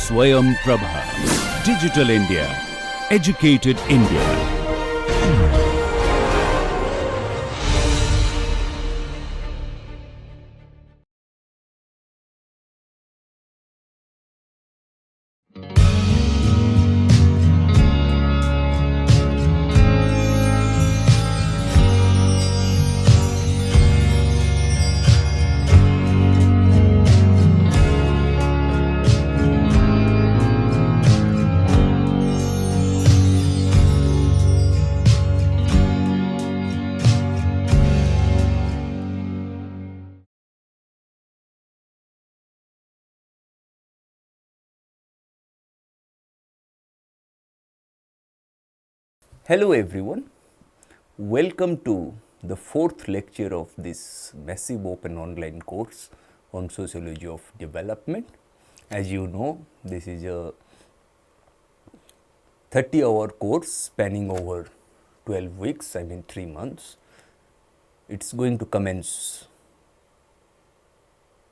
Swayam Prabha. Digital India. Educated India. Hello everyone, welcome to the fourth lecture of this massive open online course on Sociology of Development. As you know, this is a 30-hour course spanning over 12 weeks, 3 months. It's going to commence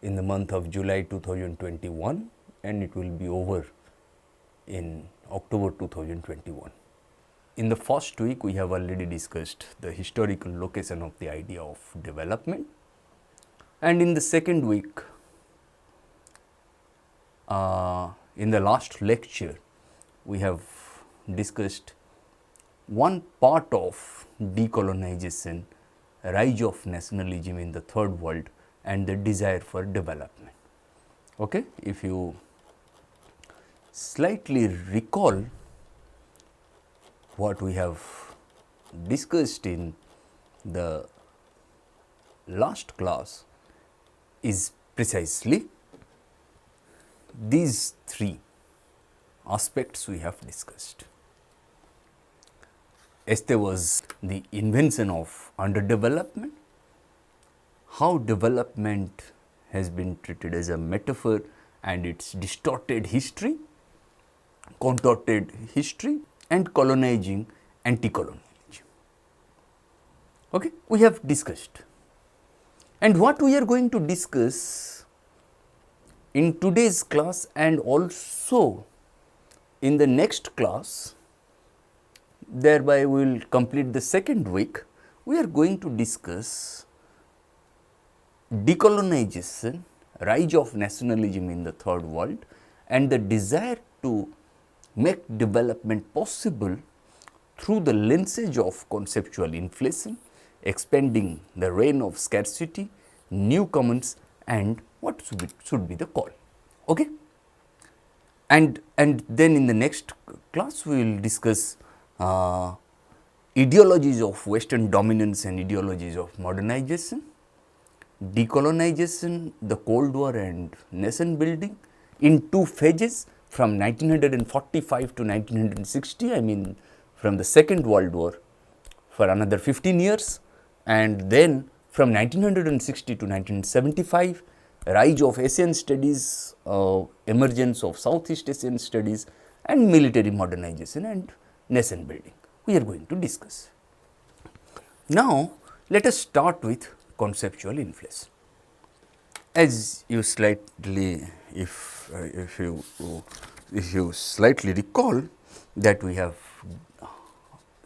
in the month of July 2021 and it will be over in October 2021. In the first week, we have already discussed the historical location of the idea of development, and in the second week, in the last lecture, we have discussed one part of decolonization, rise of nationalism in the third world and the desire for development. Okay, if you slightly recall what we have discussed in the last class is precisely these three aspects we have discussed. There was the invention of underdevelopment, how development has been treated as a metaphor and its distorted history, contorted history, and colonizing anti-colonialism. Okay, we have discussed. And what we are going to discuss in today's class and also in the next class, thereby we will complete the second week, we are going to discuss decolonization, rise of nationalism in the third world, and the desire to make development possible through the lensage of conceptual inflation, expanding the reign of scarcity, new commons, and what should be the call. Okay? And then in the next class, we will discuss ideologies of Western dominance and ideologies of modernization, decolonization, the Cold War and nation building in two phases, from 1945 to 1960, from the Second World War for another 15 years, and then from 1960 to 1975, rise of Asian studies, emergence of Southeast Asian studies, and military modernization and nation building. We are going to discuss. Now, let us start with conceptual inflation. As you slightly, if you slightly recall that we have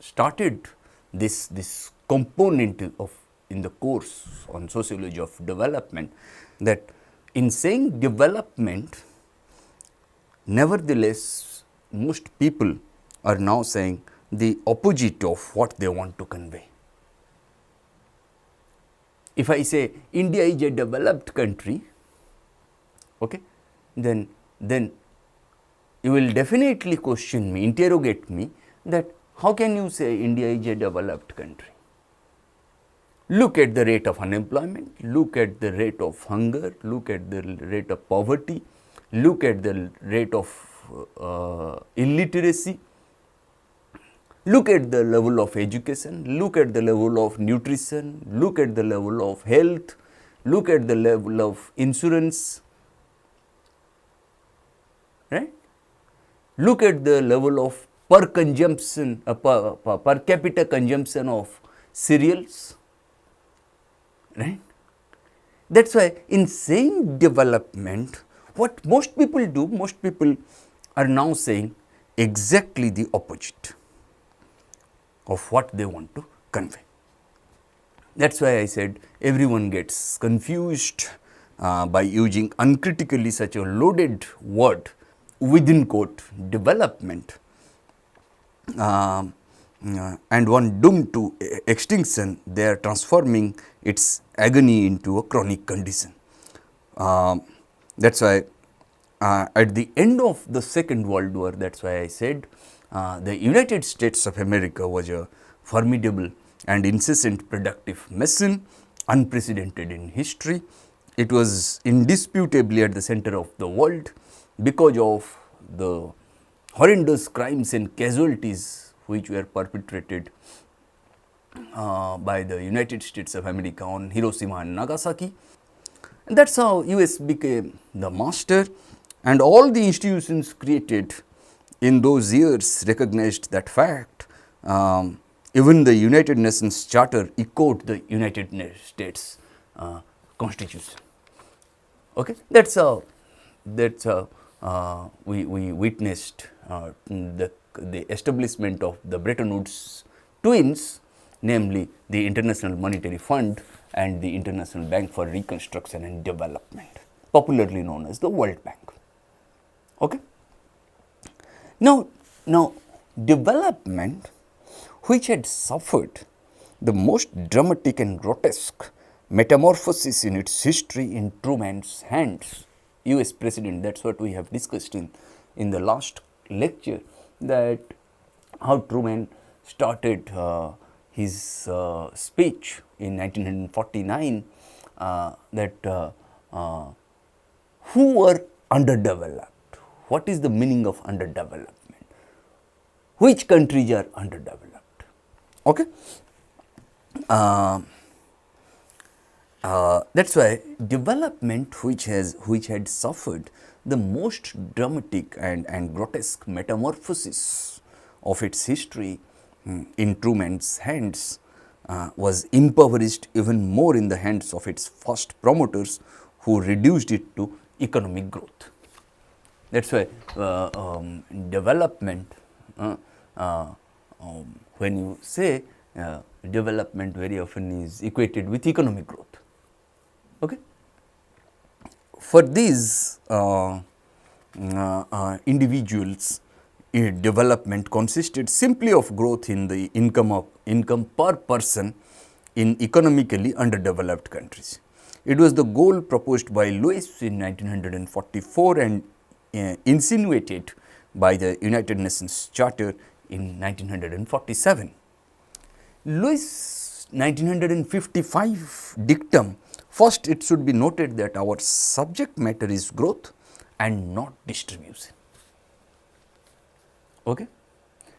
started this component of in the course on sociology of development, that in saying development, nevertheless, most people are now saying the opposite of what they want to convey. If I say India is a developed country, okay, then you will definitely question me, interrogate me, that how can you say India is a developed country? Look at the rate of unemployment, look at the rate of hunger, look at the rate of poverty, look at the rate of illiteracy, look at the level of education, look at the level of nutrition, look at the level of health, look at the level of insurance, right? Look at the level of per capita consumption of cereals, right? That is why in saying development, what most people do, most people are now saying exactly the opposite of what they want to convey. That is why I said everyone gets confused by using uncritically such a loaded word within quote development, and one doomed to extinction, they are transforming its agony into a chronic condition. That is why at the end of the Second World War, that is why I said the United States of America was a formidable and incessant productive machine, unprecedented in history. It was indisputably at the center of the world because of the horrendous crimes and casualties which were perpetrated by the United States of America on Hiroshima and Nagasaki. And that is how US became the master, and all the institutions created in those years recognized that fact. Even the United Nations Charter echoed the United States Constitution. Okay? That is how we witnessed the establishment of the Bretton Woods twins, namely the International Monetary Fund and the International Bank for Reconstruction and Development, popularly known as the World Bank. Okay? Now development, which had suffered the most dramatic and grotesque metamorphosis in its history in Truman's hands, US President, that is what we have discussed in the last lecture, that how Truman started his speech in 1949, that who were underdeveloped. What is the meaning of underdevelopment? Which countries are underdeveloped? Okay? That is why development, which had suffered the most dramatic and grotesque metamorphosis of its history in Truman's hands, was impoverished even more in the hands of its first promoters, who reduced it to economic growth. That is why development, when you say development, very often is equated with economic growth. Okay? For these individuals, development consisted simply of growth in the income per person in economically underdeveloped countries. It was the goal proposed by Lewis in 1944 and insinuated by the United Nations Charter in 1947. Lewis' 1955 dictum, first it should be noted that our subject matter is growth and not distribution. Okay?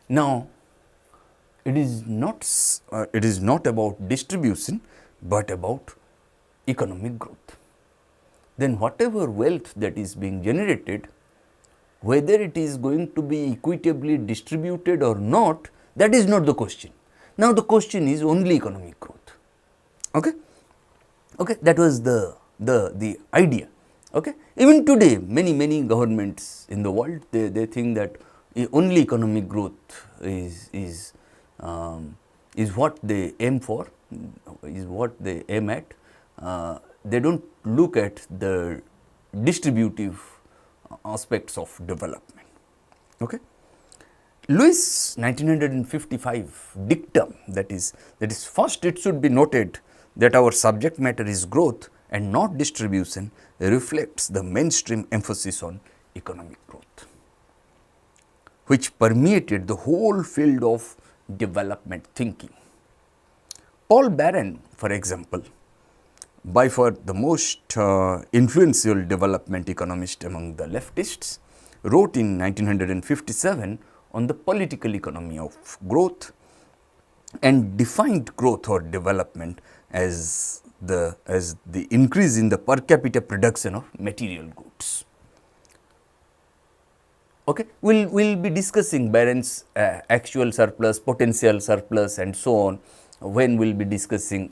Now, it is not about distribution, but about economic growth. Then whatever wealth that is being generated, whether it is going to be equitably distributed or not, that is not the question. Now, the question is only economic growth. Okay? Okay, that was the idea. Okay? Even today, many governments in the world, they think that only economic growth is what they aim for, is what they aim at. They do not look at the distributive aspects of development. Okay? Lewis' 1955 dictum, that is first it should be noted that our subject matter is growth and not distribution, reflects the mainstream emphasis on economic growth, which permeated the whole field of development thinking. Paul Barron, for example, by far the most influential development economist among the leftists, wrote in 1957 on the political economy of growth and defined growth or development as the increase in the per capita production of material goods. Okay. We will be discussing Barron's actual surplus, potential surplus and so on when we will be discussing,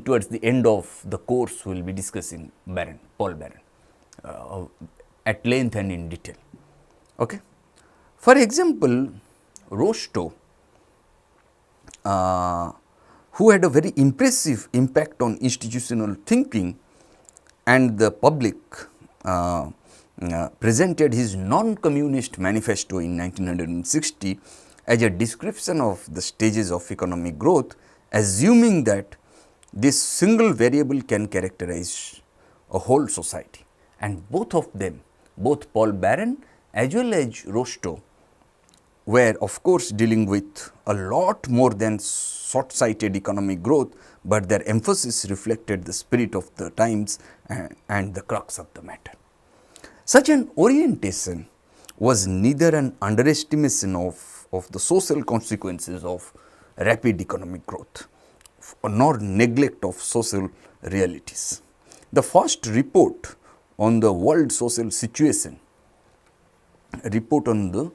towards the end of the course we will be discussing Paul Barron. at length and in detail. Okay. For example, Rostow, who had a very impressive impact on institutional thinking and the public, presented his non-communist manifesto in 1960 as a description of the stages of economic growth, assuming that this single variable can characterize a whole society. And both of them, both Paul Baran as well as Rostow, were of course dealing with a lot more than short-sighted economic growth, but their emphasis reflected the spirit of the times and the crux of the matter. Such an orientation was neither an underestimation of the social consequences of rapid economic growth, nor neglect of social realities. The first report on the world social situation, report on the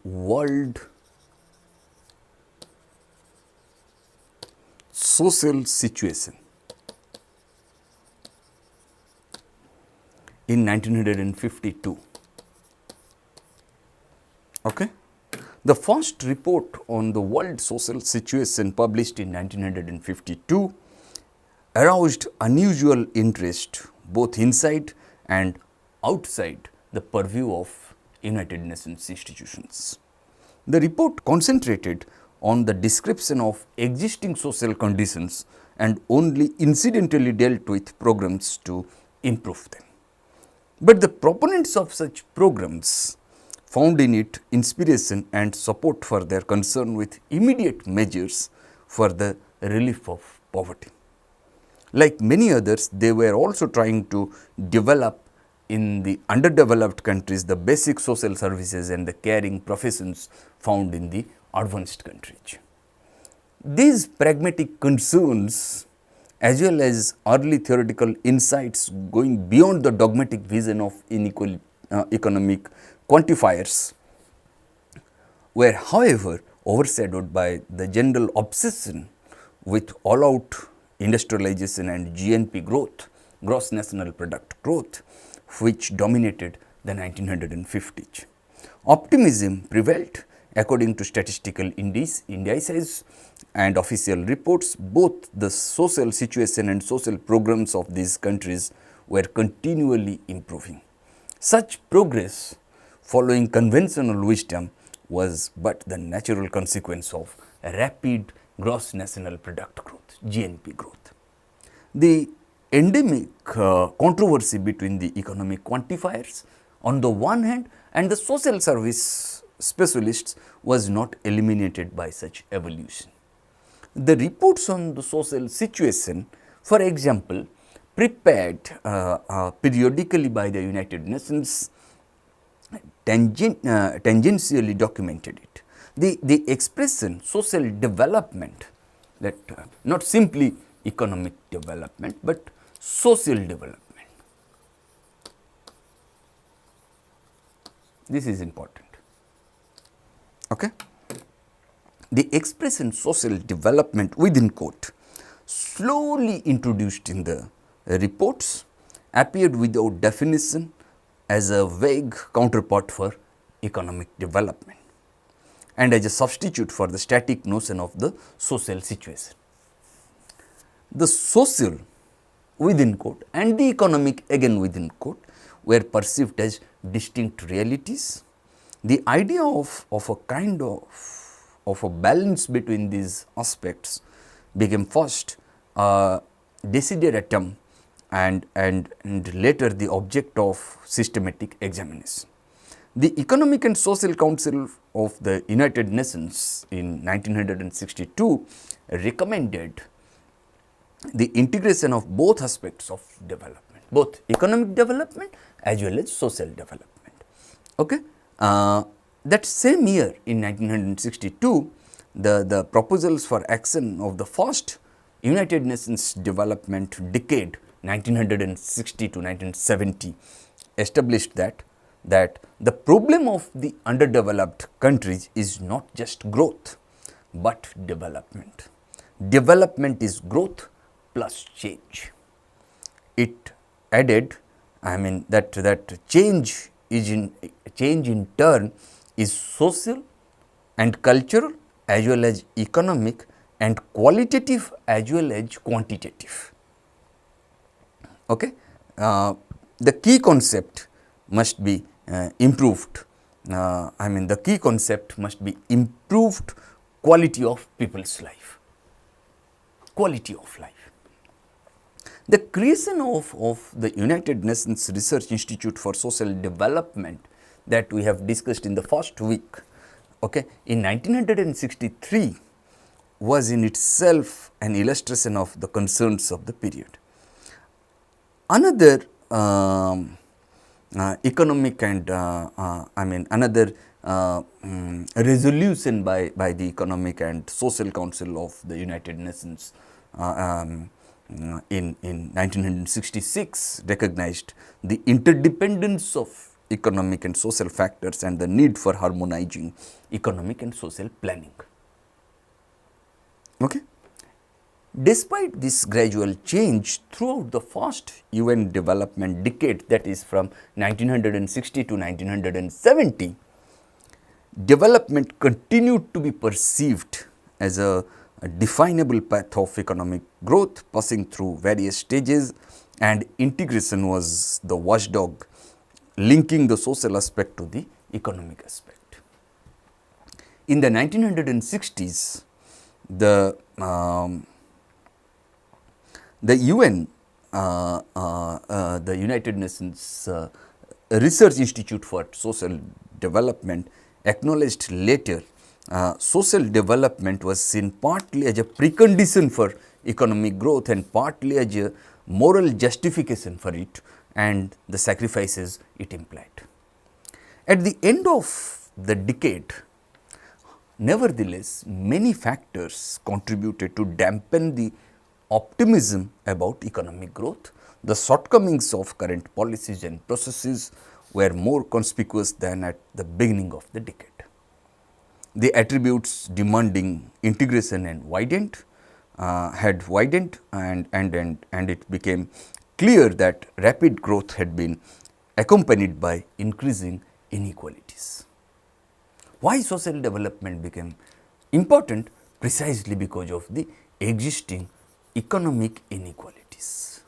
world social situation in 1952. Okay. The first report on the world social situation, published in 1952, aroused unusual interest both inside and outside the purview of United Nations institutions. The report concentrated on the description of existing social conditions and only incidentally dealt with programs to improve them. But the proponents of such programs found in it inspiration and support for their concern with immediate measures for the relief of poverty. Like many others, they were also trying to develop in the underdeveloped countries the basic social services and the caring professions found in the advanced countries. These pragmatic concerns, as well as early theoretical insights going beyond the dogmatic vision of inequal economic quantifiers, were however overshadowed by the general obsession with all-out industrialization and GNP growth, gross national product growth, which dominated the 1950s. Optimism prevailed according to statistical indices and official reports. Both the social situation and social programs of these countries were continually improving. Such progress, following conventional wisdom, was but the natural consequence of rapid gross national product growth, GNP growth. The endemic controversy between the economic quantifiers on the one hand and the social service specialists was not eliminated by such evolution. The reports on the social situation, for example, prepared periodically by the United Nations, tangentially documented it. The expression social development, that not simply economic development, but social development. This is important. Okay. The expression social development within quote, slowly introduced in the reports, appeared without definition as a vague counterpart for economic development and as a substitute for the static notion of the social situation. The social within quote and the economic again within quote were perceived as distinct realities. The idea of a kind of a balance between these aspects became first a desideratum and later the object of systematic examination. The Economic and Social Council of the United Nations in 1962 recommended the integration of both aspects of development, both economic development as well as social development. Okay. That same year in 1962, the proposals for action of the first United Nations development decade 1960 to 1970 established that the problem of the underdeveloped countries is not just growth but development. development is growth plus change. It added, that change in turn is social and cultural as well as economic and qualitative as well as quantitative. Okay. The key concept must be improved. The key concept must be improved quality of people's life. Quality of life. The creation of the United Nations Research Institute for Social Development that we have discussed in the first week, okay, in 1963 was in itself an illustration of the concerns of the period. Another economic and another resolution by the Economic and Social Council of the United Nations in 1966 recognized the interdependence of economic and social factors and the need for harmonizing economic and social planning. Okay. Despite this gradual change throughout the first UN development decade, that is from 1960 to 1970, development continued to be perceived as a definable path of economic growth passing through various stages, and integration was the watchdog linking the social aspect to the economic aspect. In the 1960s, the UN, the United Nations Research Institute for Social Development acknowledged later social development was seen partly as a precondition for economic growth and partly as a moral justification for it and the sacrifices it implied. At the end of the decade, nevertheless, many factors contributed to dampen the optimism about economic growth. The shortcomings of current policies and processes were more conspicuous than at the beginning of the decade. The attributes demanding integration and had widened and it became clear that rapid growth had been accompanied by increasing inequalities. Why social development became important? Precisely because of the existing economic inequalities.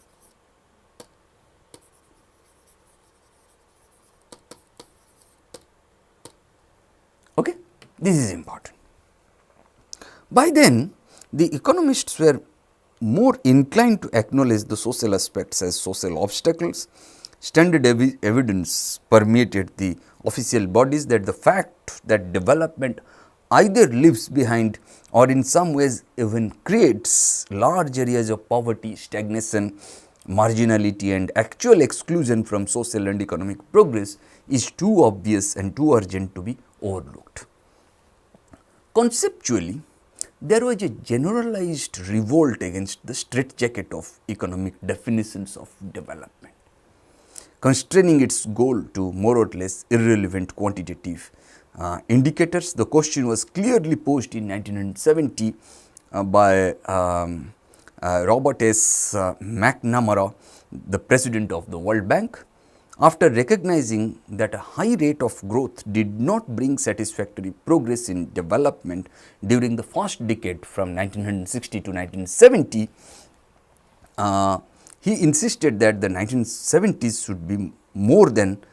Okay? This is important. By then, the economists were more inclined to acknowledge the social aspects as social obstacles. Standard evidence permeated the official bodies that the fact that development either leaves behind or in some ways even creates large areas of poverty, stagnation, marginality and actual exclusion from social and economic progress is too obvious and too urgent to be overlooked. Conceptually, there was a generalized revolt against the straitjacket of economic definitions of development, constraining its goal to more or less irrelevant quantitative indicators. The question was clearly posed in 1970 by Robert S. McNamara, the president of the World Bank. After recognizing that a high rate of growth did not bring satisfactory progress in development during the first decade from 1960 to 1970, he insisted that the 1970s should be more than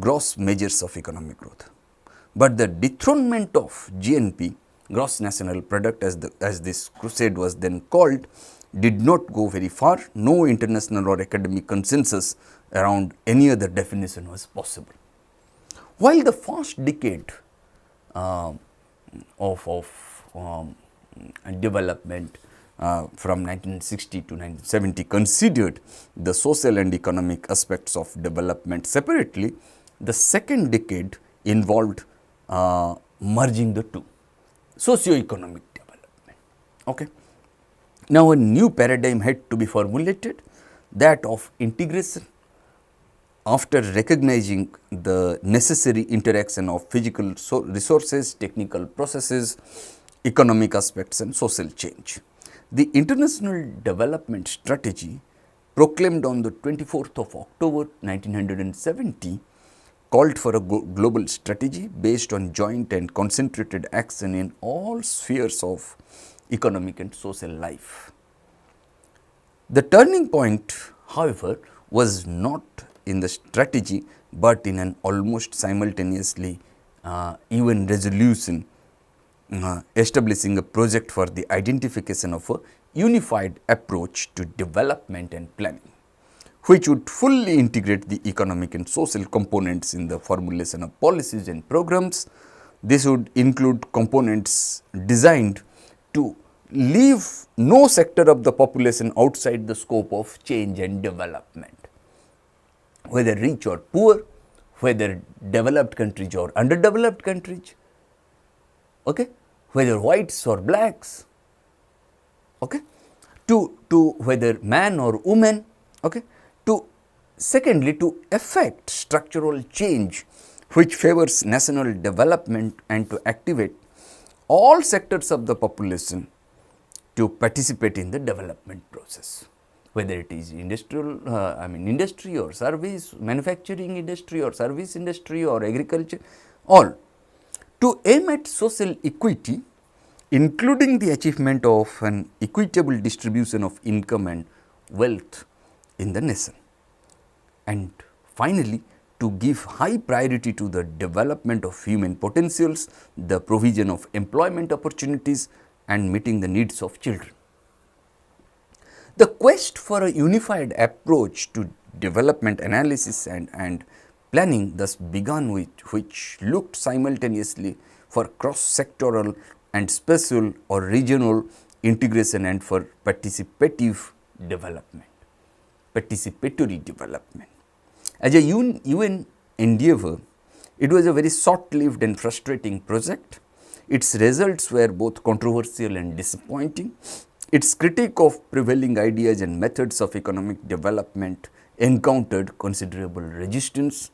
gross measures of economic growth. But the dethronement of GNP, gross national product as this crusade was then called, did not go very far. No international or academic consensus around any other definition was possible. While the first decade of development from 1960 to 1970 considered the social and economic aspects of development separately, the second decade involved merging the two, socio-economic development. Okay. Now, a new paradigm had to be formulated, that of integration. After recognizing the necessary interaction of physical resources, technical processes, economic aspects and social change. The International Development Strategy, proclaimed on the 24th of October 1970, called for a global strategy based on joint and concentrated action in all spheres of economic and social life. The turning point, however, was not in the strategy, but in an almost simultaneously UN resolution establishing a project for the identification of a unified approach to development and planning, which would fully integrate the economic and social components in the formulation of policies and programs. This would include components designed to leave no sector of the population outside the scope of change and development, whether rich or poor, whether developed countries or underdeveloped countries, okay, whether whites or blacks, okay, to whether man or woman, okay, to secondly to effect structural change which favors national development and to activate all sectors of the population to participate in the development process, whether it is industrial, industry or service, manufacturing industry or service industry or agriculture, all to aim at social equity, including the achievement of an equitable distribution of income and wealth in the nation. And finally, to give high priority to the development of human potentials, the provision of employment opportunities and meeting the needs of children. The quest for a unified approach to development analysis and planning thus began, which looked simultaneously for cross-sectoral and spatial or regional integration and for participatory development. As a UN endeavor, it was a very short-lived and frustrating project. Its results were both controversial and disappointing. Its critique of prevailing ideas and methods of economic development encountered considerable resistance,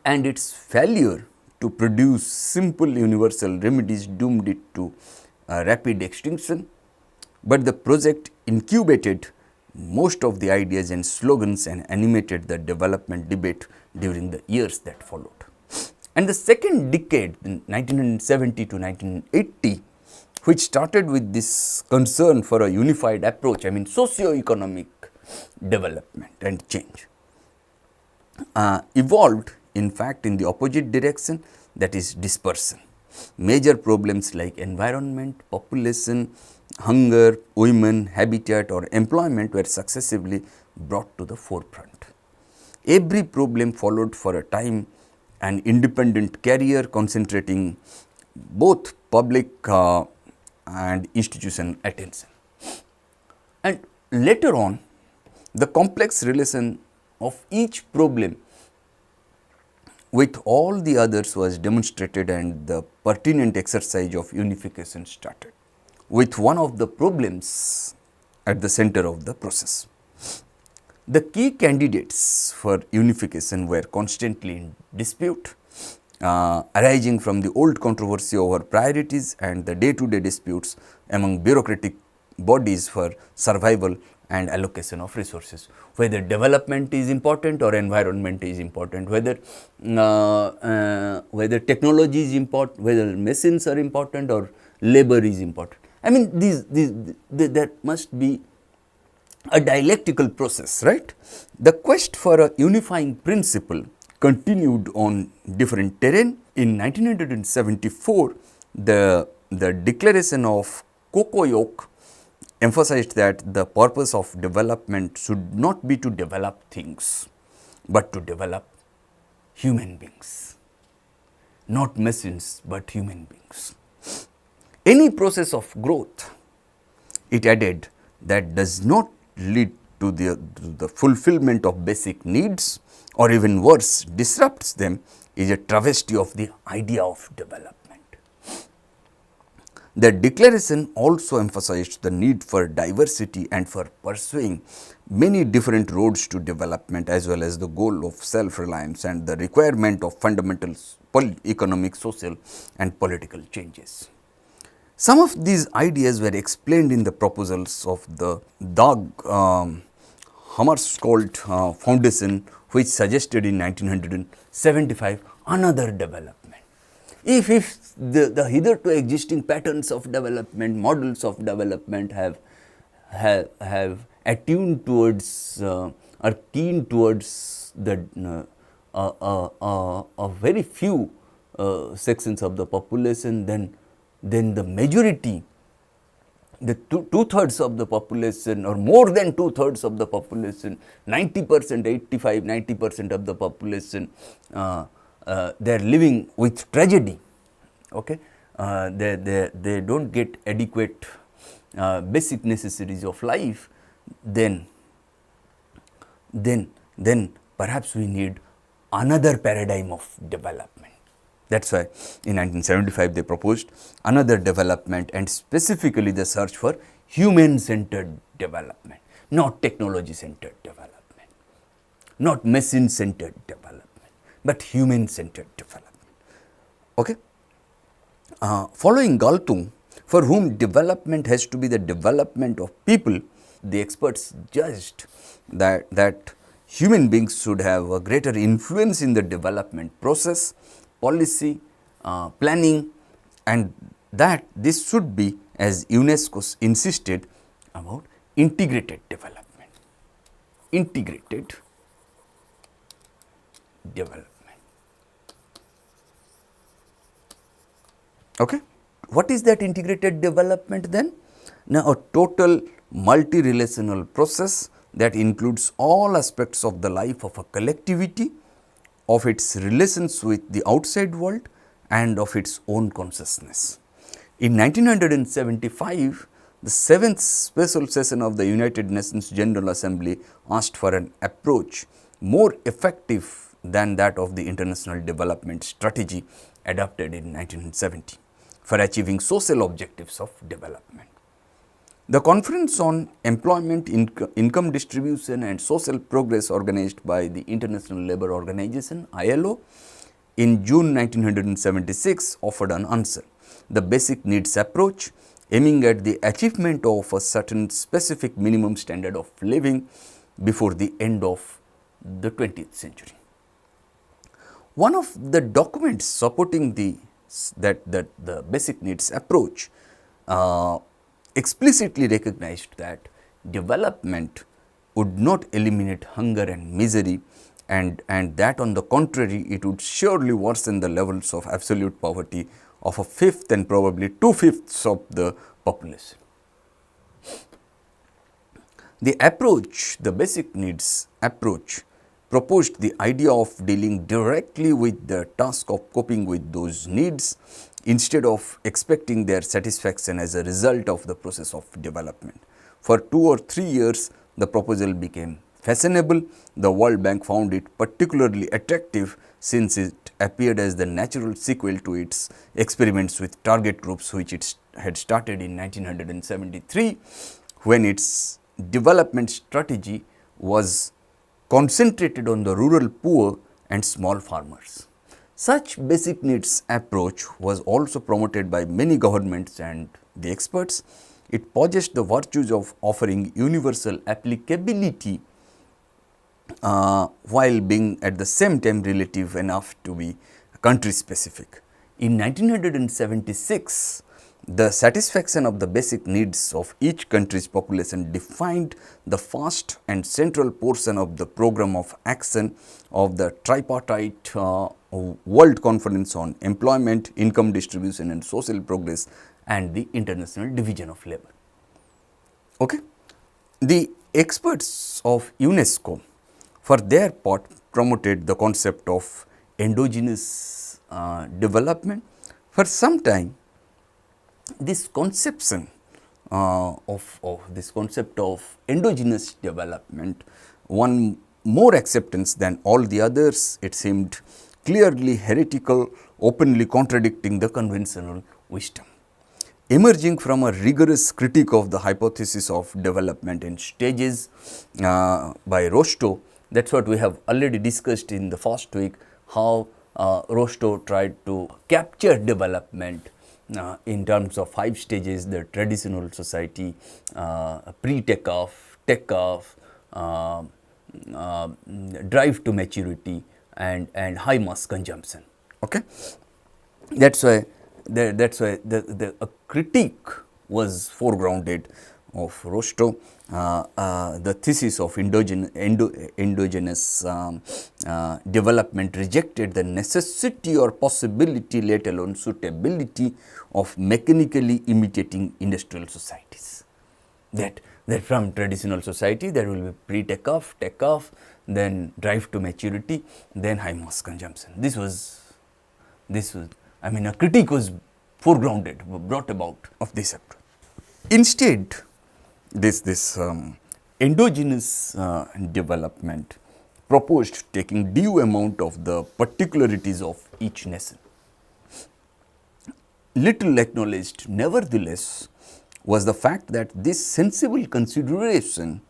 and its failure to produce simple universal remedies doomed it to rapid extinction. But the project incubated most of the ideas and slogans and animated the development debate during the years that followed. And the second decade, in 1970 to 1980, which started with this concern for a unified approach, socio-economic development and change, evolved in fact in the opposite direction, that is dispersion. Major problems like environment, population, hunger, women, habitat or employment were successively brought to the forefront. Every problem followed for a time an independent career concentrating both public and institutional attention. And later on, the complex relation of each problem with all the others was demonstrated and the pertinent exercise of unification started, with one of the problems at the center of the process. The key candidates for unification were constantly in dispute, arising from the old controversy over priorities and the day-to-day disputes among bureaucratic bodies for survival and allocation of resources, whether development is important or environment is important, whether technology is important, whether machines are important or labor is important. There must be a dialectical process, right? The quest for a unifying principle continued on different terrain. In 1974, the Declaration of Cocoyoc emphasized that the purpose of development should not be to develop things, but to develop human beings, not machines, but human beings. Any process of growth, it added, that does not lead to the fulfillment of basic needs or even worse, disrupts them, is a travesty of the idea of development. The declaration also emphasized the need for diversity and for pursuing many different roads to development, as well as the goal of self-reliance and the requirement of fundamental economic, social and political changes. Some of these ideas were explained in the proposals of the Dag Hammarskjöld Foundation, which suggested in 1975 another development. If the hitherto existing patterns of development, models of development have attuned towards or keen towards the a very few sections of the population, then the majority, the two-thirds of the population or more than two-thirds of the population, 90%, 85, 90% of the population, they are living with tragedy. Okay, they don't get adequate basic necessities of life. Then perhaps we need another paradigm of development. That's why in 1975 they proposed another development, and specifically the search for human-centered development, not technology-centered development, not machine-centered development, but human-centered development. Okay? Following Galtung, for whom development has to be the development of people, the experts judged that human beings should have a greater influence in the development process, policy, planning, and that this should be, as UNESCO insisted, about integrated development. Integrated development. Okay. What is that integrated development then? Now, a total multi-relational process that includes all aspects of the life of a collectivity, of its relations with the outside world, and of its own consciousness. In 1975, the 7th special session of the United Nations General Assembly asked for an approach more effective than that of the International Development Strategy adopted in 1970 for achieving social objectives of development. The Conference on Employment, Income Distribution and Social Progress, organized by the International Labour Organization (ILO) in June 1976, offered an answer: the basic needs approach, aiming at the achievement of a certain specific minimum standard of living before the end of the 20th century. One of the documents supporting the basic needs approach explicitly recognized that development would not eliminate hunger and misery, and that on the contrary it would surely worsen the levels of absolute poverty of a fifth and probably 2/5 of the population. The approach, the basic needs approach, proposed the idea of dealing directly with the task of coping with those needs instead of expecting their satisfaction as a result of the process of development. For 2 or 3 years, the proposal became fashionable. The World Bank found it particularly attractive since it appeared as the natural sequel to its experiments with target groups, which it had started in 1973, when its development strategy was concentrated on the rural poor and small farmers. Such basic needs approach was also promoted by many governments and the experts. It possessed the virtues of offering universal applicability while being at the same time relative enough to be country specific. In 1976, the satisfaction of the basic needs of each country's population defined the first and central portion of the program of action of the tripartite World Conference on Employment, Income Distribution and Social Progress and the International Division of Labour. Okay. The experts of UNESCO, for their part, promoted the concept of endogenous development. For some time, this conception of this concept of endogenous development won more acceptance than all the others. It seemed clearly heretical, openly contradicting the conventional wisdom. Emerging from a rigorous critique of the hypothesis of development in stages by Rostow, that is what we have already discussed in the first week, how Rostow tried to capture development in terms of 5 stages: the traditional society, pre-takeoff, takeoff, drive to maturity, and high mass consumption. Okay, that's why a critique was foregrounded of Rostow, the thesis of endogenous development rejected the necessity or possibility, let alone suitability, of mechanically imitating industrial societies. That from traditional society there will be pre-takeoff, takeoff, then drive to maturity, then high mass consumption. This was, I mean, a critique was foregrounded, brought about of this approach. Instead, this endogenous development proposed taking due amount of the particularities of each nation. Little acknowledged, nevertheless, was the fact that this sensible consideration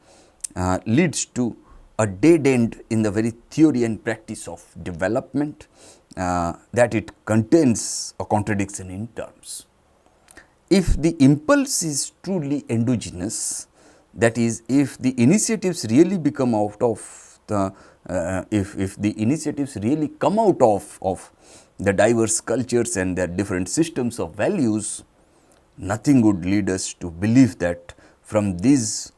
leads to a dead end in the very theory and practice of development, that it contains a contradiction in terms. If the impulse is truly endogenous, that is, if the initiatives really become out of the, if the initiatives really come out of the diverse cultures and their different systems of values, nothing would lead us to believe that from these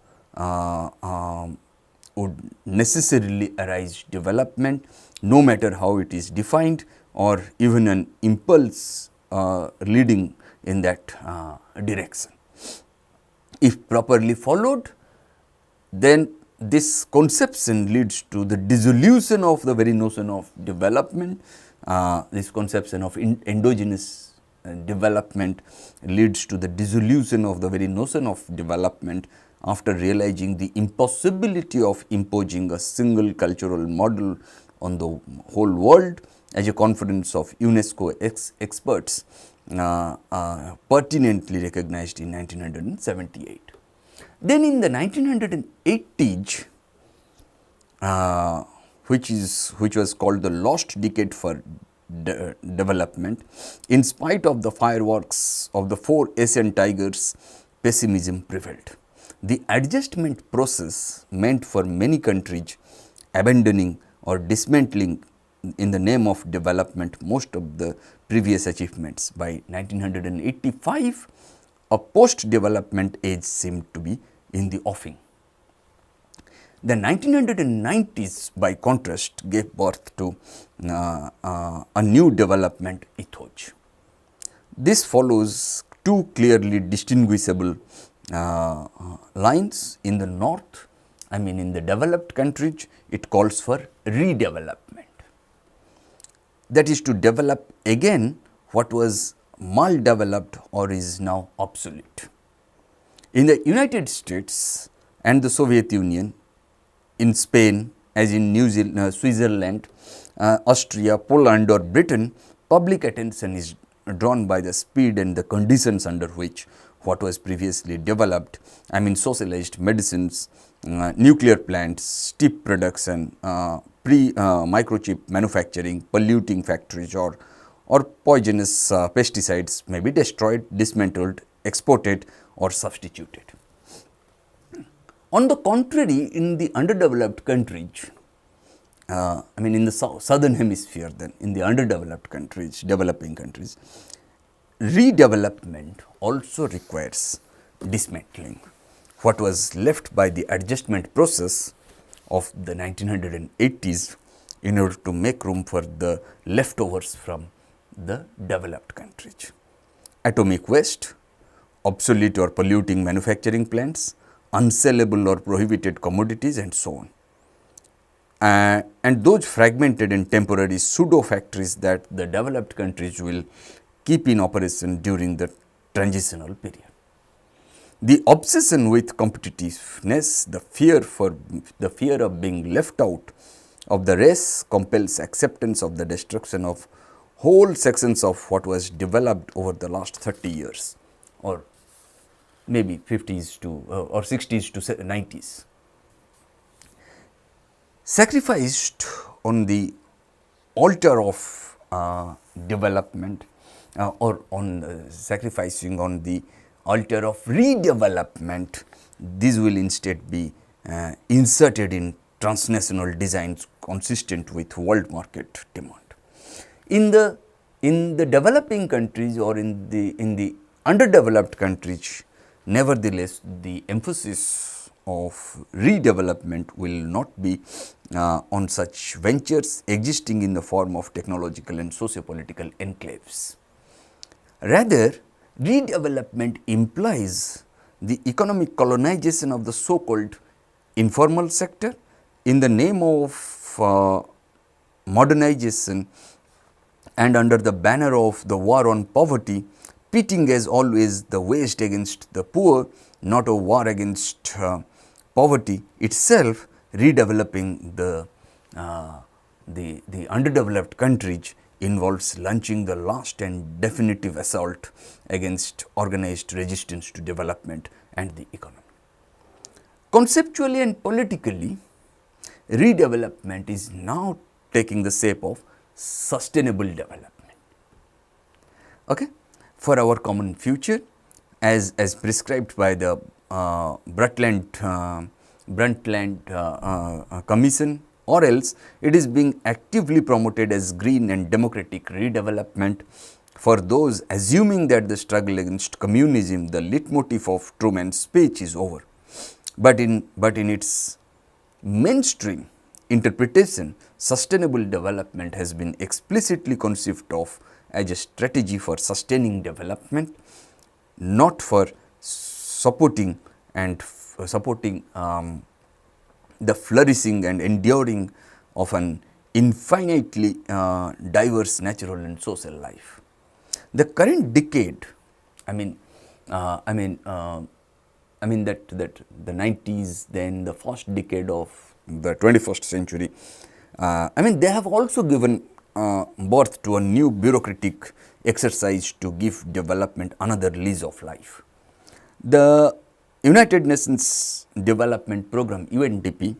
would necessarily arise development, no matter how it is defined, or even an impulse leading in that direction. If properly followed, then this conception leads to the dissolution of the very notion of development. This conception of endogenous development leads to the dissolution of the very notion of development after realizing the impossibility of imposing a single cultural model on the whole world, as a conference of UNESCO experts pertinently recognized in 1978. Then in the 1980s, which was called the lost decade for development, in spite of the fireworks of the 4 Asian tigers, pessimism prevailed. The adjustment process meant for many countries abandoning or dismantling in the name of development most of the previous achievements. By 1985, a post-development age seemed to be in the offing. The 1990s, by contrast, gave birth to a new development ethos. This follows 2 clearly distinguishable lines. In the north, I mean in the developed countries, it calls for redevelopment. That is to develop again what was maldeveloped or is now obsolete. In the United States and the Soviet Union, in Spain, as in New Zealand, Switzerland, Austria, Poland or Britain, public attention is drawn by the speed and the conditions under which what was previously developed, I mean socialized medicines, nuclear plants, steep production, microchip manufacturing, polluting factories or poisonous pesticides may be destroyed, dismantled, exported or substituted. On the contrary, in the underdeveloped countries, I mean in the southern hemisphere, then in the underdeveloped countries, developing countries, redevelopment also requires dismantling what was left by the adjustment process of the 1980s in order to make room for the leftovers from the developed countries. Atomic waste, obsolete or polluting manufacturing plants, unsellable or prohibited commodities and so on. And those fragmented and temporary pseudo factories that the developed countries will keep in operation during the transitional period. The obsession with competitiveness, the fear of being left out of the race compels acceptance of the destruction of whole sections of what was developed over the last 30 years or maybe 50s to or 60s to 90s. Sacrificed on the altar of development or on sacrificing on the altar of redevelopment. These will instead be inserted in transnational designs consistent with world market demand. In the developing countries or in the underdeveloped countries, nevertheless, the emphasis of redevelopment will not be on such ventures existing in the form of technological and socio-political enclaves. Rather, redevelopment implies the economic colonization of the so-called informal sector in the name of modernization and under the banner of the war on poverty, pitting as always the West against the poor, not a war against poverty itself. Redeveloping the underdeveloped countries involves launching the last and definitive assault against organized resistance to development and the economy. Conceptually and politically, redevelopment is now taking the shape of sustainable development. Okay? For our common future, as prescribed by the Brundtland Commission, or else it is being actively promoted as green and democratic redevelopment for those assuming that the struggle against communism, the leitmotif of Truman's speech, is over. But in its mainstream interpretation, sustainable development has been explicitly conceived of as a strategy for sustaining development, not for supporting the flourishing and enduring of an infinitely diverse natural and social life. The current decade, that the 90s, then the first decade of the 21st century, they have also given birth to a new bureaucratic exercise to give development another lease of life. The United Nations Development Program, UNDP,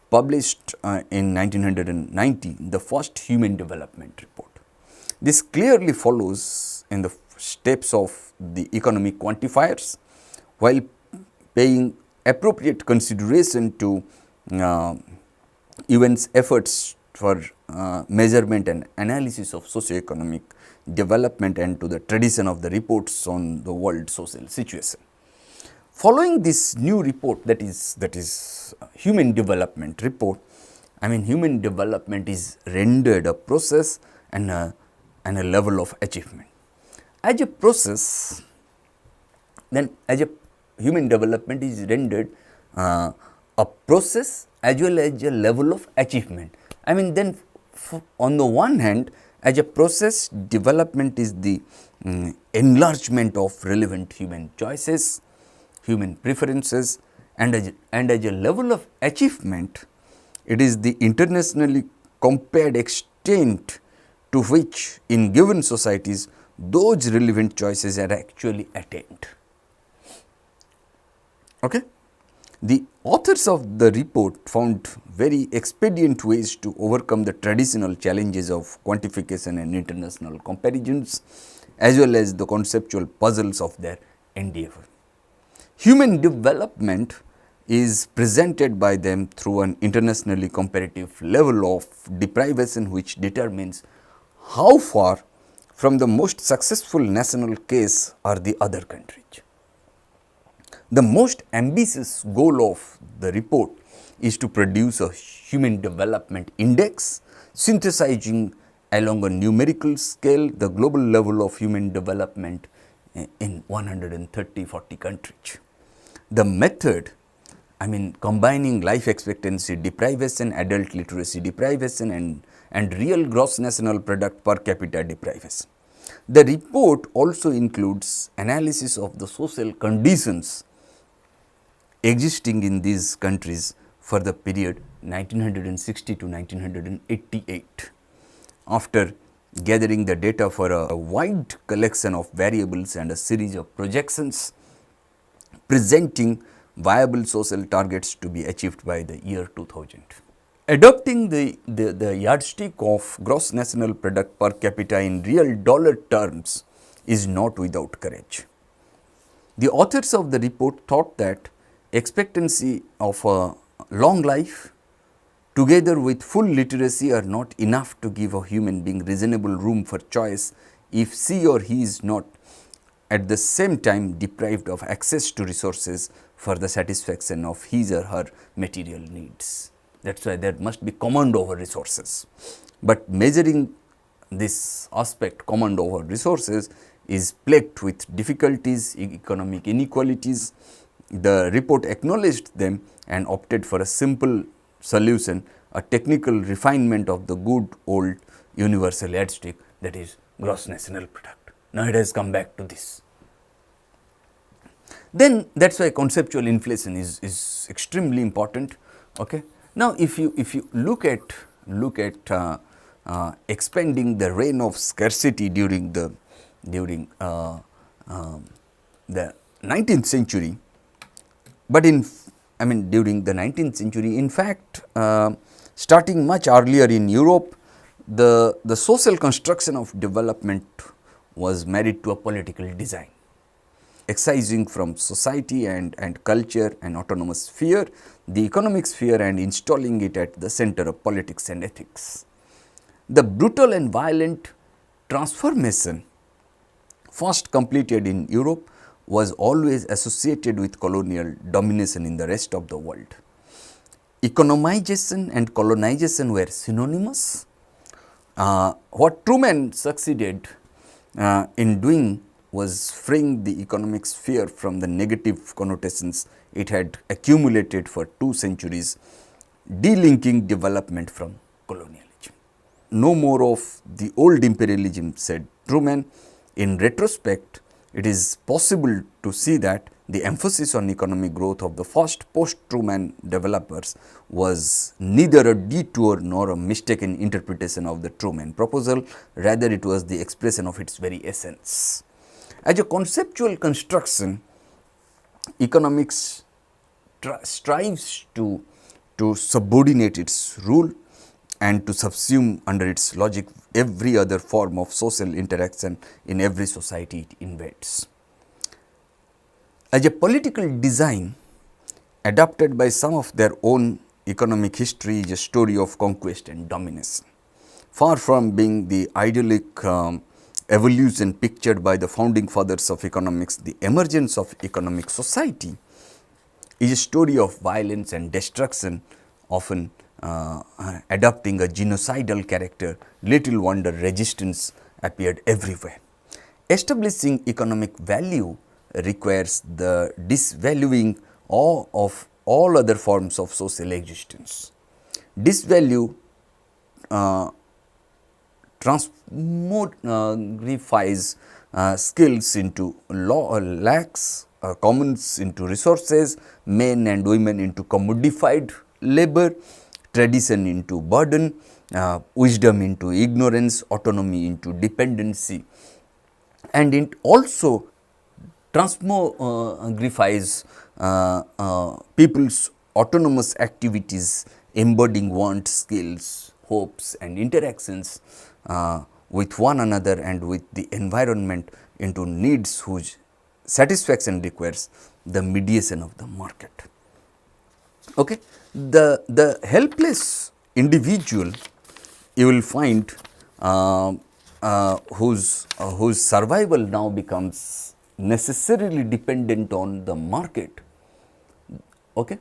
published in 1990 the first Human Development Report. This clearly follows in the steps of the economic quantifiers while paying appropriate consideration to UN's efforts for measurement and analysis of socio-economic development and to the tradition of the reports on the world social situation. Following this new report, that is Human Development Report, human development is rendered a process and a level of achievement. As a process, then as a human development is rendered a process as well as a level of achievement. Then on the one hand, as a process, development is the enlargement of relevant human choices, human preferences, and as a level of achievement, it is the internationally compared extent to which in given societies those relevant choices are actually attained. Okay? The authors of the report found very expedient ways to overcome the traditional challenges of quantification and international comparisons, as well as the conceptual puzzles of their endeavor. Human development is presented by them through an internationally comparative level of deprivation, which determines how far from the most successful national case are the other countries. The most ambitious goal of the report is to produce a human development index, synthesizing along a numerical scale the global level of human development in 130-40 countries. The method, combining life expectancy deprivation, adult literacy deprivation, and real gross national product per capita deprivation. The report also includes analysis of the social conditions existing in these countries for the period 1960 to 1988. After gathering the data for a wide collection of variables and a series of projections presenting viable social targets to be achieved by the year 2000. Adopting the yardstick of gross national product per capita in real dollar terms is not without courage. The authors of the report thought that expectancy of a long life together with full literacy are not enough to give a human being reasonable room for choice if she or he is not at the same time deprived of access to resources for the satisfaction of his or her material needs. That is why there must be command over resources, but measuring this aspect command over resources is plagued with difficulties, economic inequalities. The report acknowledged them and opted for a simple solution, a technical refinement of the good old universal yardstick, that is gross national product. Now it has come back to this. Then that is why conceptual inflation is extremely important. Okay. Now if you look at expanding the reign of scarcity during the 19th century, but during the 19th century, in fact, starting much earlier in Europe, the social construction of development was married to a political design, excising from society and culture and autonomous sphere, the economic sphere, and installing it at the center of politics and ethics. The brutal and violent transformation first completed in Europe was always associated with colonial domination in the rest of the world. Economization and colonization were synonymous. What Truman succeeded in doing was freeing the economic sphere from the negative connotations it had accumulated for 2 centuries, delinking development from colonialism. No more of the old imperialism, said Truman. In retrospect, it is possible to see that the emphasis on economic growth of the first post-Truman developers was neither a detour nor a mistaken interpretation of the Truman proposal, rather it was the expression of its very essence. As a conceptual construction, economics strives to subordinate its rule and to subsume under its logic every other form of social interaction in every society it invades. As a political design adapted by some of their own, economic history is a story of conquest and domination. Far from being the idyllic evolution pictured by the founding fathers of economics, the emergence of economic society is a story of violence and destruction, often adopting a genocidal character. Little wonder resistance appeared everywhere. Establishing economic value requires the disvaluing of all other forms of social existence. Disvalue transmogrifies skills into lacks, commons into resources, men and women into commodified labor, tradition into burden, wisdom into ignorance, autonomy into dependency, and it also transmogrifies people's autonomous activities, embodying wants, skills, hopes and interactions with one another and with the environment into needs whose satisfaction requires the mediation of the market. Okay. The helpless individual, you will find whose survival now becomes necessarily dependent on the market, okay,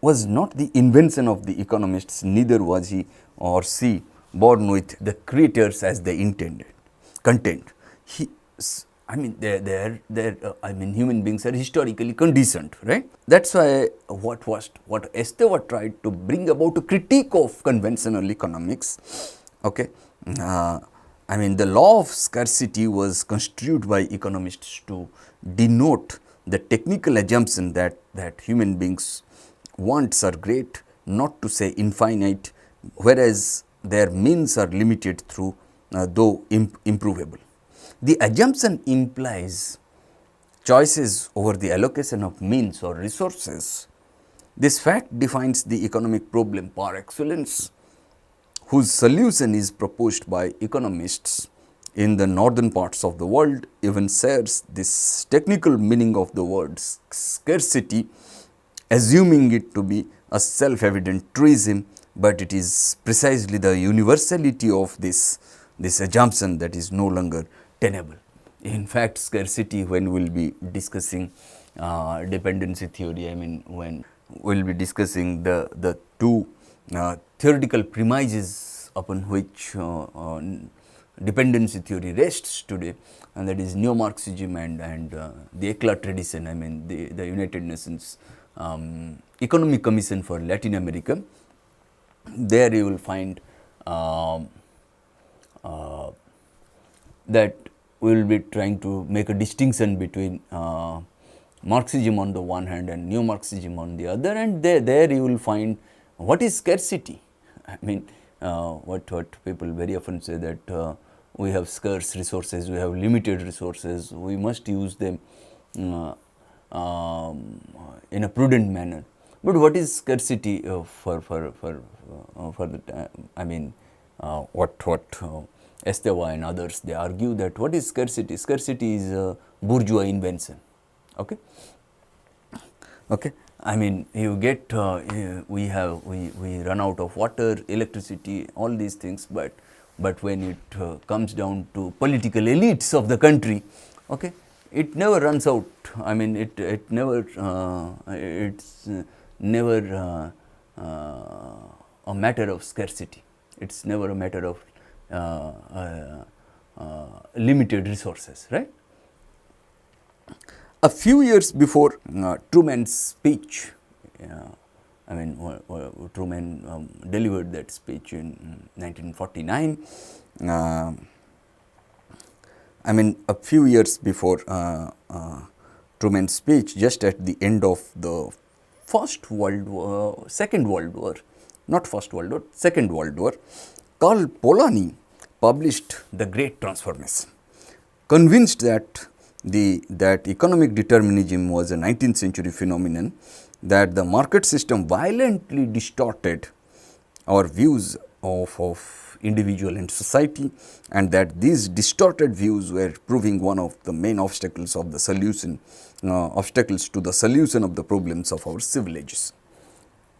was not the invention of the economists, neither was he or she born with the creators as they intended content. Human beings are historically conditioned, right? That is why what Esteva tried to bring about a critique of conventional economics, okay. The law of scarcity was construed by economists to denote the technical assumption that human beings' wants are great, not to say infinite, whereas their means are limited through though improvable. The assumption implies choices over the allocation of means or resources This fact defines the economic problem par excellence, whose solution is proposed by economists in the northern parts of the world, even shares this technical meaning of the word scarcity, assuming it to be a self-evident truism, but it is precisely the universality of this assumption that is no longer tenable. In fact, scarcity, when we will be discussing dependency theory, I mean when we will be discussing the two theoretical premises upon which dependency theory rests today, and that is neo-Marxism and the ECLA tradition, I mean the United Nations Economic Commission for Latin America. There you will find that we will be trying to make a distinction between Marxism on the one hand and neo-Marxism on the other, and there you will find what is scarcity. I mean what people very often say that we have scarce resources, we have limited resources, we must use them in a prudent manner. But what is scarcity for the I mean what Esteva and others, they argue that what is scarcity? Scarcity is a bourgeois invention. Okay. Okay. I mean you get we run out of water, electricity, all these things, but when it comes down to political elites of the country, okay, it never runs out. I mean it never it's never a matter of scarcity. It's never a matter of limited resources, right? A few years before Truman's speech, I mean Truman delivered that speech in 1949. I mean a few years before Truman's speech, just at the end of the First World War, Second World War, not First World War, Second World War, Karl Polanyi published The Great Transformation, convinced that economic determinism was a 19th century phenomenon, that the market system violently distorted our views of individual and society, and that these distorted views were proving one of the main obstacles of the solution, obstacles to the solution of the problems of our civilization.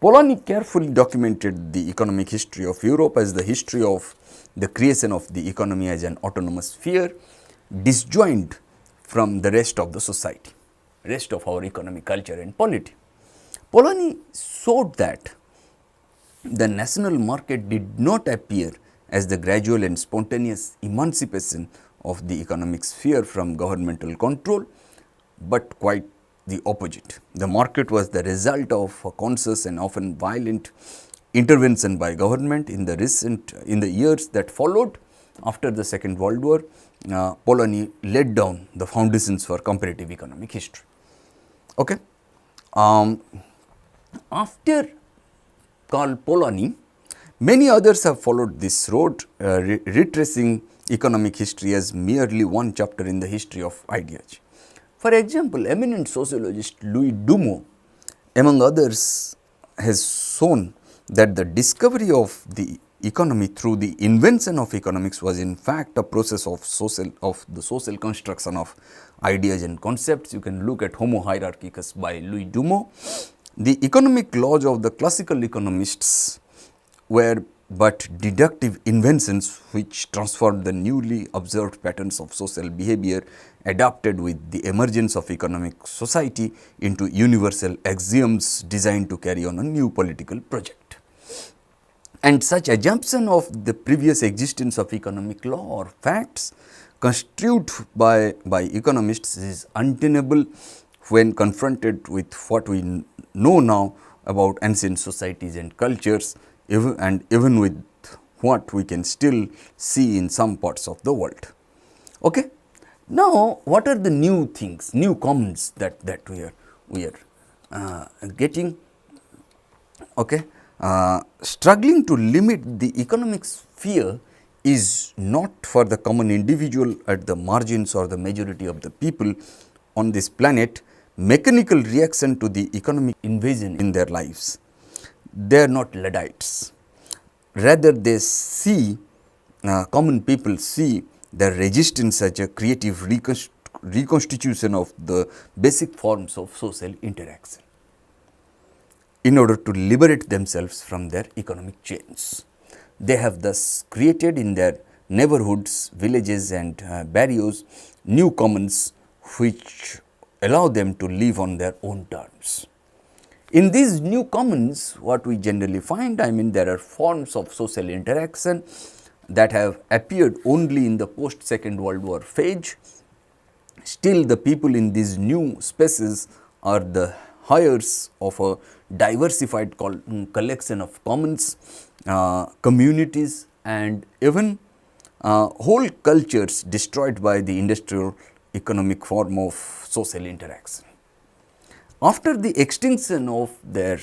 Polanyi carefully documented the economic history of Europe as the history of the creation of the economy as an autonomous sphere, disjoined from the rest of the society, rest of our economic culture and polity. Polanyi showed that the national market did not appear as the gradual and spontaneous emancipation of the economic sphere from governmental control, but quite the opposite. The market was the result of a conscious and often violent intervention by government in the years that followed after the Second World War. Polanyi laid down the foundations for comparative economic history. Okay. After Karl Polanyi, many others have followed this road, retracing economic history as merely one chapter in the history of ideology. For example, eminent sociologist Louis Dumont, among others, has shown that the discovery of the economy through the invention of economics was in fact a process of the social construction of ideas and concepts. You can look at Homo hierarchicus by Louis Dumont. The economic laws of the classical economists were but deductive inventions which transformed the newly observed patterns of social behavior adapted with the emergence of economic society into universal axioms designed to carry on a new political project. And such assumption of the previous existence of economic law or facts construed by economists is untenable when confronted with what we know now about ancient societies and cultures, even with what we can still see in some parts of the world. Okay. Now, what are the new things, new comments that we are getting? Okay. Struggling to limit the economic sphere is not for the common individual at the margins or the majority of the people on this planet, mechanical reaction to the economic invasion in their lives. They are not Luddites. Rather, they see, common people see their resistance as a creative reconstitution of the basic forms of social interaction in order to liberate themselves from their economic chains. They have thus created in their neighborhoods, villages and barrios new commons which allow them to live on their own terms. In these new commons, what we generally find, there are forms of social interaction that have appeared only in the post Second World War phase. Still, the people in these new spaces are the heirs of a diversified collection of commons, communities and even whole cultures destroyed by the industrial economic form of social interaction. After the extinction of their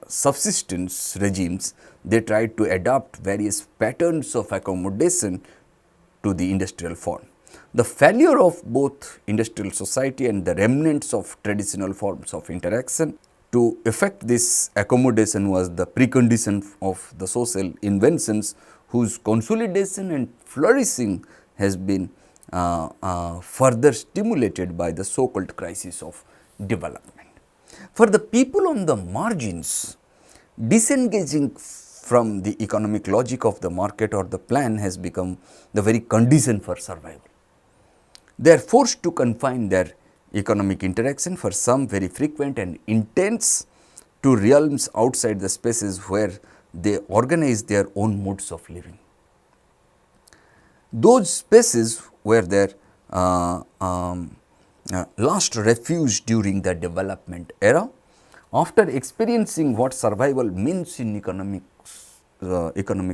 subsistence regimes, they tried to adopt various patterns of accommodation to the industrial form. The failure of both industrial society and the remnants of traditional forms of interaction to effect this accommodation was the precondition of the social inventions whose consolidation and flourishing has been further stimulated by the so-called crisis of development. For the people on the margins, disengaging from the economic logic of the market or the plan has become the very condition for survival. They are forced to confine their economic interaction, for some very frequent and intense, to realms outside the spaces where they organize their own modes of living. Those spaces were their last refuge during the development era. After experiencing what survival means in economic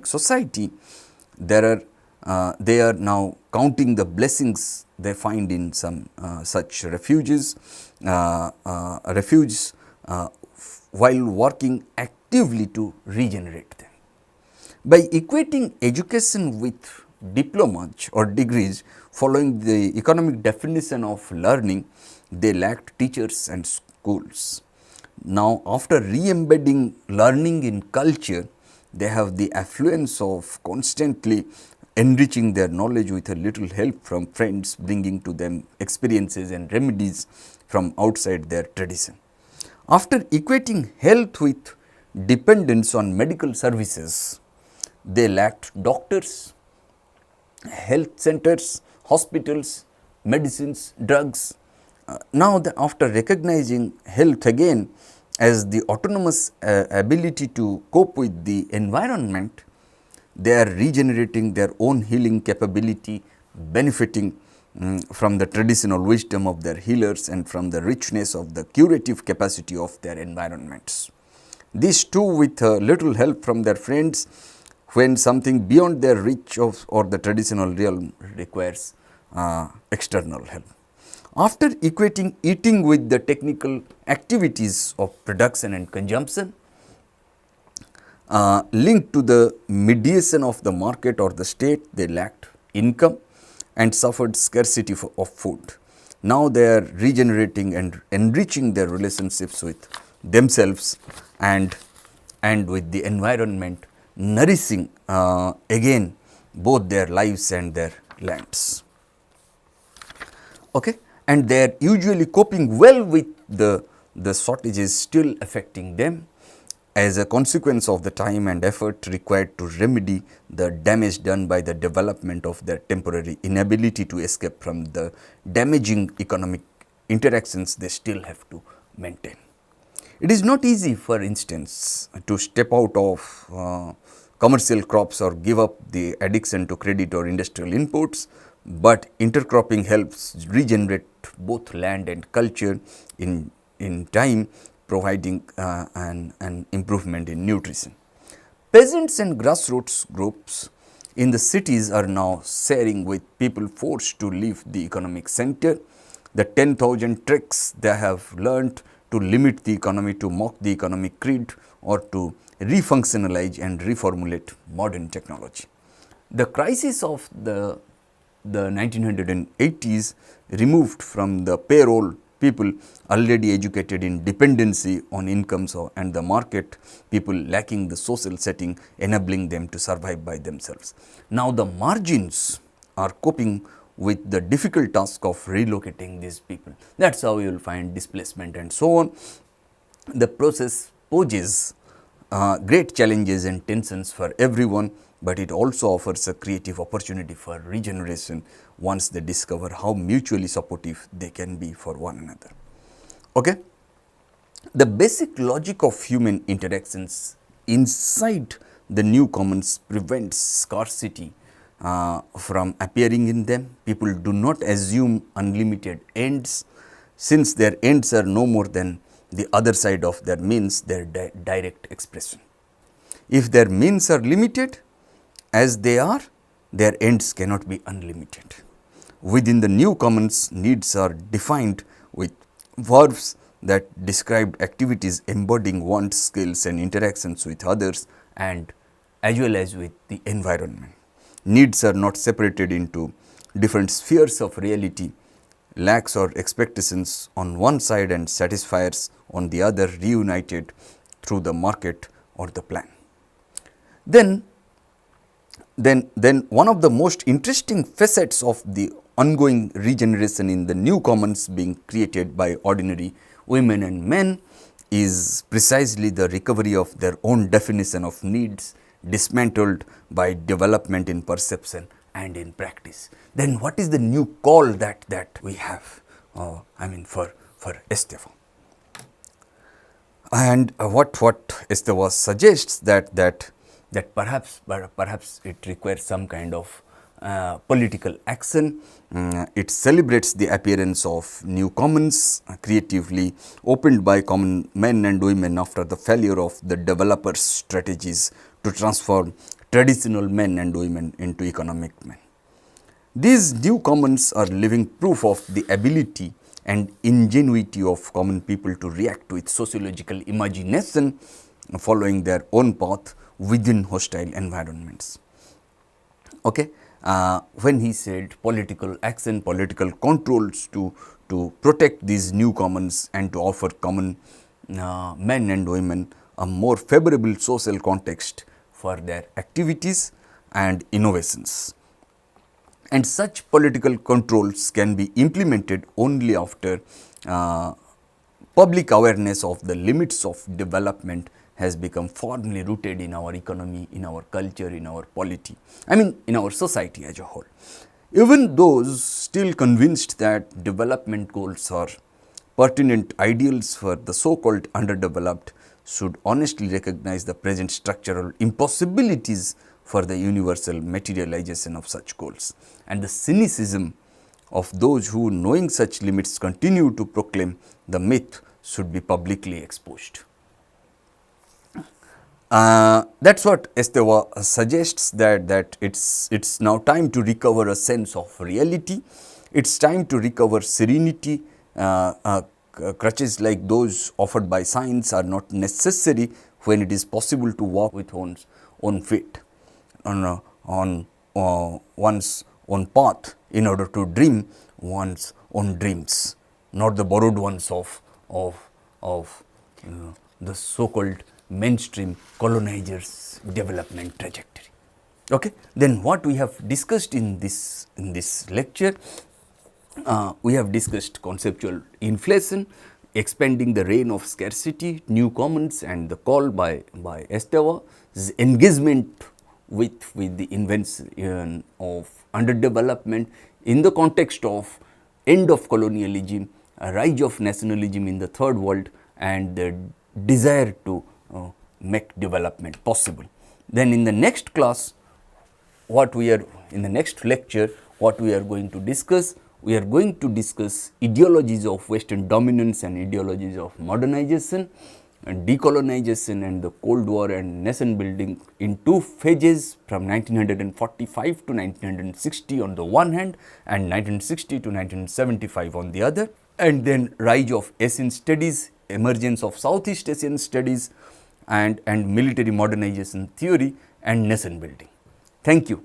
society, they are now counting the blessings they find in some such refuges while working actively to regenerate them. By equating education with diplomas or degrees, following the economic definition of learning, they lacked teachers and schools. Now, after re-embedding learning in culture, they have the affluence of constantly enriching their knowledge with a little help from friends, bringing to them experiences and remedies from outside their tradition. After equating health with dependence on medical services, they lacked doctors, health centers, hospitals, medicines, drugs. Now, after recognizing health again as the autonomous ability to cope with the environment, they are regenerating their own healing capability, benefiting from the traditional wisdom of their healers and from the richness of the curative capacity of their environments. These too, with a little help from their friends, when something beyond their reach or the traditional realm requires external help. After equating eating with the technical activities of production and consumption, linked to the mediation of the market or the state, they lacked income and suffered scarcity of food. Now, they are regenerating and enriching their relationships with themselves and with the environment, nourishing again both their lives and their lands. Okay? And they are usually coping well with the shortages still affecting them as a consequence of the time and effort required to remedy the damage done by the development of their temporary inability to escape from the damaging economic interactions they still have to maintain. It is not easy, for instance, to step out of commercial crops or give up the addiction to credit or industrial inputs, but intercropping helps regenerate both land and culture in time, providing an improvement in nutrition. Peasants and grassroots groups in the cities are now sharing with people forced to leave the economic center the 10,000 tricks they have learned to limit the economy, to mock the economic creed, or to refunctionalize and reformulate modern technology. The crisis of the 1980s removed from the payroll people already educated in dependency on incomes and the market, people lacking the social setting enabling them to survive by themselves. Now, the margins are coping with the difficult task of relocating these people. That is how you will find displacement and so on. The process poses great challenges and tensions for everyone, but it also offers a creative opportunity for regeneration once they discover how mutually supportive they can be for one another. Okay? The basic logic of human interactions inside the new commons prevents scarcity from appearing in them. People do not assume unlimited ends, since their ends are no more than the other side of their means, their direct expression. If their means are limited as they are, their ends cannot be unlimited. Within the new commons, needs are defined with verbs that describe activities embodying wants, skills and interactions with others and as well as with the environment. Needs are not separated into different spheres of reality, lacks or expectations on one side and satisfiers on the other, reunited through the market or the plan. Then one of the most interesting facets of the ongoing regeneration in the new commons being created by ordinary women and men is precisely the recovery of their own definition of needs, dismantled by development in perception and in practice. Then what is the new call that we have for Esteva? And what Esteva suggests that perhaps it requires some kind of political action. It celebrates the appearance of new commons creatively opened by common men and women after the failure of the developers' strategies to transform traditional men and women into economic men. These new commons are living proof of the ability and ingenuity of common people to react with sociological imagination following their own path within hostile environments. Okay? When he said political action, political controls to protect these new commons and to offer common men and women a more favorable social context for their activities and innovations. And such political controls can be implemented only after public awareness of the limits of development has become firmly rooted in our economy, in our culture, in our polity, in our society as a whole. Even those still convinced that development goals are pertinent ideals for the so-called underdeveloped should honestly recognize the present structural impossibilities for the universal materialization of such goals, and the cynicism of those who, knowing such limits, continue to proclaim the myth should be publicly exposed. That's what Esteva suggests, that it's now time to recover a sense of reality. It's time to recover serenity. Crutches like those offered by science are not necessary when it is possible to walk with one's own feet on one's own path in order to dream one's own dreams, not the borrowed ones of the so-called mainstream colonizers' development trajectory. Okay? Then what we have discussed in this lecture, we have discussed conceptual inflation, expanding the reign of scarcity, new commons, and the call by Esteva's engagement with the invention of underdevelopment in the context of end of colonialism, a rise of nationalism in the third world, and the desire to make development possible. Then in the next class, in the next lecture, what we are going to discuss, we are going to discuss ideologies of Western dominance and ideologies of modernization and decolonization and the Cold War and nation building in two phases from 1945 to 1960 on the one hand and 1960 to 1975 on the other, and then rise of Asian studies, emergence of Southeast Asian studies and military modernization theory and nation building. Thank you.